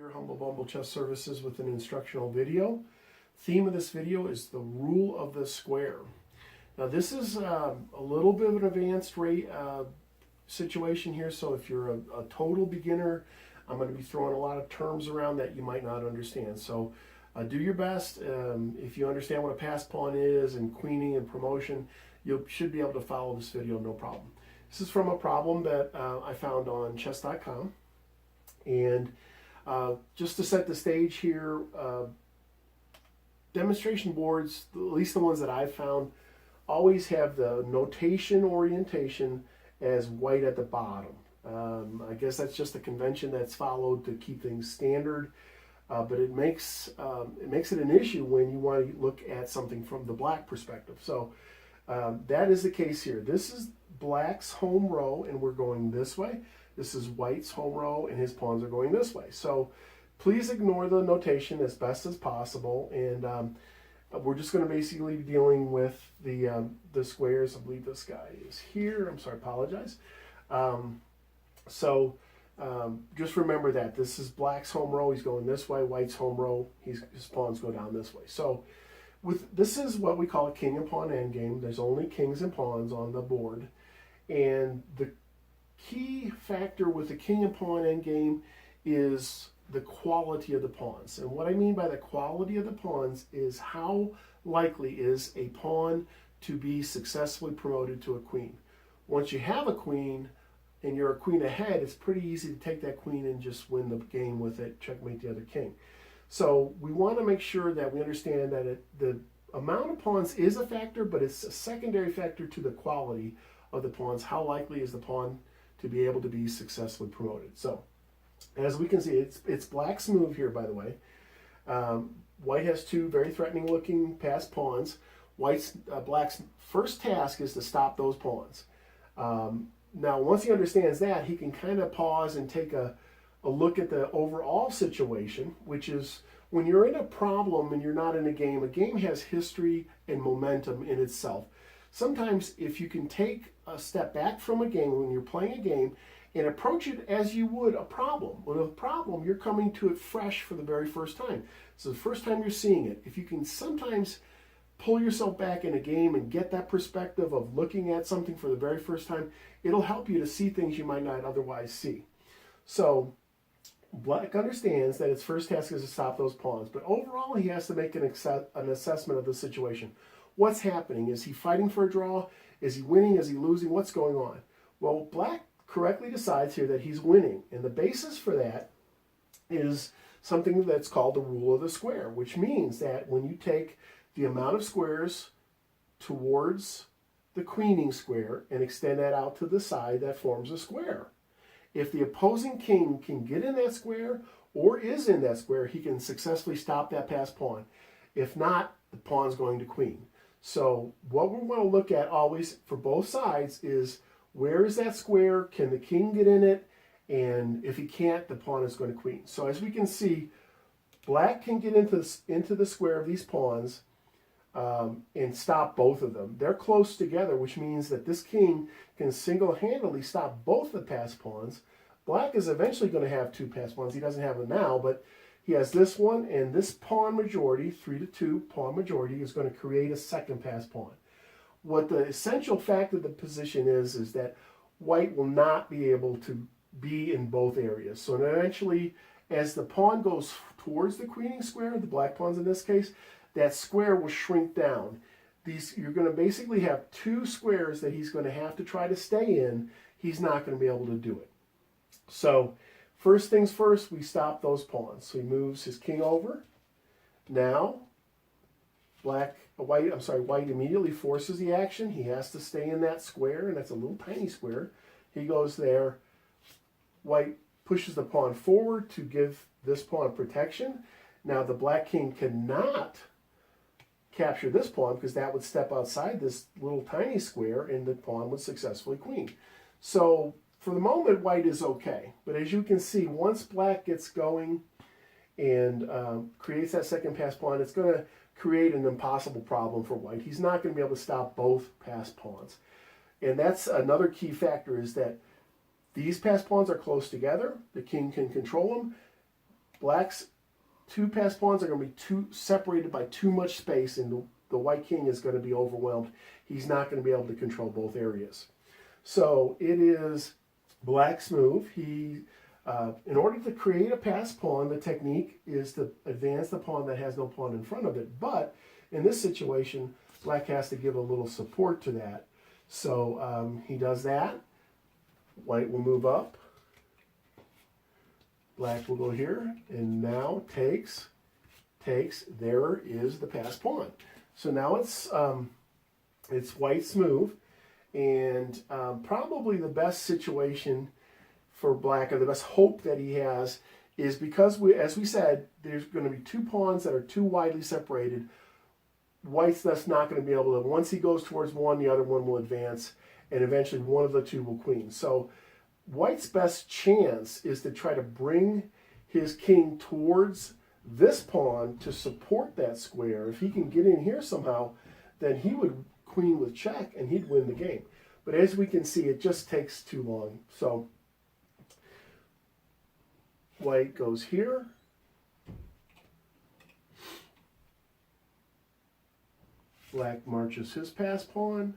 Your HumbleBumble Chess Services with an instructional video. Theme of this video is the rule of the square. Now this is a little bit of an advanced situation here, so if you're a total beginner, I'm going to be throwing a lot of terms around that you might not understand. So do your best. If you understand what a pass pawn is and queening and promotion, you should be able to follow this video no problem. This is from a problem that I found on chess.com, and just to set the stage here, demonstration boards, at least the ones that I've found, always have the notation orientation as white at the bottom. I guess that's just a convention that's followed to keep things standard, but it makes it an issue when you want to look at something from the black perspective. So that is the case here. This is black's home row, and we're going this way. This is white's home row, and his pawns are going this way. So please ignore the notation as best as possible, and we're just going to basically be dealing with the squares. I believe this guy is here. I'm sorry, apologize. Just remember that this is black's home row. He's going this way. White's home row. His pawns go down this way. So this is what we call a king and pawn endgame. There's only kings and pawns on the board, and the key factor with the king and pawn endgame is the quality of the pawns. And what I mean by the quality of the pawns is how likely is a pawn to be successfully promoted to a queen. Once you have a queen and you're a queen ahead, it's pretty easy to take that queen and just win the game with it, checkmate the other king. So we want to make sure that we understand that the amount of pawns is a factor, but it's a secondary factor to the quality of the pawns. How likely is the pawn to be able to be successfully promoted? So as we can see, it's black's move here, by the way. White has two very threatening looking passed pawns. Black's first task is to stop those pawns. Now once he understands that, he can kind of pause and take a look at the overall situation, which is when you're in a problem and you're not in a game has history and momentum in itself. Sometimes if you can take a step back from a game when you're playing a game and approach it as you would a problem. With a problem, you're coming to it fresh for the very first time. So the first time you're seeing it, if you can sometimes pull yourself back in a game and get that perspective of looking at something for the very first time, it'll help you to see things you might not otherwise see. So black understands that its first task is to stop those pawns, but overall he has to make an assessment of the situation. What's happening? Is he fighting for a draw? Is he winning? Is he losing? What's going on? Well, black correctly decides here that he's winning, and the basis for that is something that's called the rule of the square, which means that when you take the amount of squares towards the queening square and extend that out to the side, that forms a square. If the opposing king can get in that square or is in that square, he can successfully stop that passed pawn. If not, the pawn's going to queen. So what we want to look at always for both sides is, where is that square? Can the king get in it? And if he can't, the pawn is going to queen. So as we can see, black can get into the square of these pawns and stop both of them. They're close together, which means that this king can single-handedly stop both the passed pawns. Black is eventually going to have two passed pawns. He doesn't have them now, but he has this one, and this pawn majority, 3-2 pawn majority, is going to create a second passed pawn. What the essential fact of the position is that white will not be able to be in both areas. So eventually, as the pawn goes towards the queening square, the black pawns in this case, that square will shrink down. You're going to basically have two squares that he's going to have to try to stay in. He's not going to be able to do it. So first things first, we stop those pawns. So he moves his king over. Now, white immediately forces the action. He has to stay in that square, and that's a little tiny square. He goes there. White pushes the pawn forward to give this pawn protection. Now the black king cannot capture this pawn because that would step outside this little tiny square and the pawn would successfully queen. So for the moment, white is okay. But as you can see, once black gets going and creates that second passed pawn, it's going to create an impossible problem for white. He's not going to be able to stop both passed pawns. And that's another key factor, is that these passed pawns are close together. The king can control them. Black's two passed pawns are going to be separated by too much space, and the white king is going to be overwhelmed. He's not going to be able to control both areas. So it is Black's move. He, in order to create a passed pawn, the technique is to advance the pawn that has no pawn in front of it. But in this situation, Black has to give a little support to that. So he does that. White will move up. Black will go here, and now takes. There is the passed pawn. So now it's White's move, and probably the best situation for Black, or the best hope that he has, is because as we said, there's going to be two pawns that are too widely separated. White's thus not going to be able to, once he goes towards one, the other one will advance, and eventually one of the two will queen. So White's best chance is to try to bring his king towards this pawn to support that square. If he can get in here somehow, then he would queen with check and he'd win the game. But as we can see, it just takes too long. So White goes here. Black marches his passed pawn.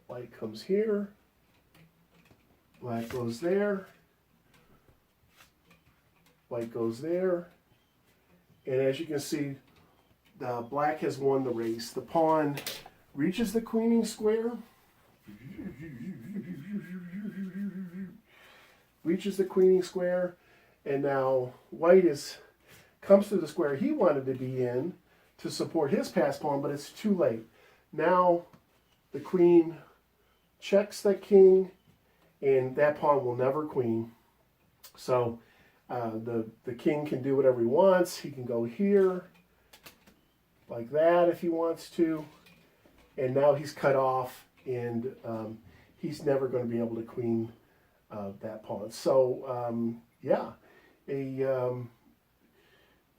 White comes here. Black goes there. White goes there. And as you can see, Black has won the race. The pawn reaches the queening square. Reaches the queening square. And now White comes to the square he wanted to be in to support his passed pawn, but it's too late. Now the queen checks that king, and that pawn will never queen. So the king can do whatever he wants. He can go here, like that if he wants to. And now he's cut off, and he's never going to be able to queen that pawn. So, yeah,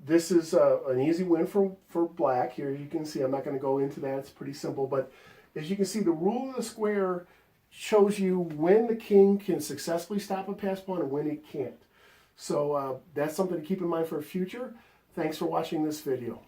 this is an easy win for Black. Here you can see, I'm not going to go into that. It's pretty simple. But as you can see, the rule of the square shows you when the king can successfully stop a passed pawn and when it can't. So that's something to keep in mind for the future. Thanks for watching this video.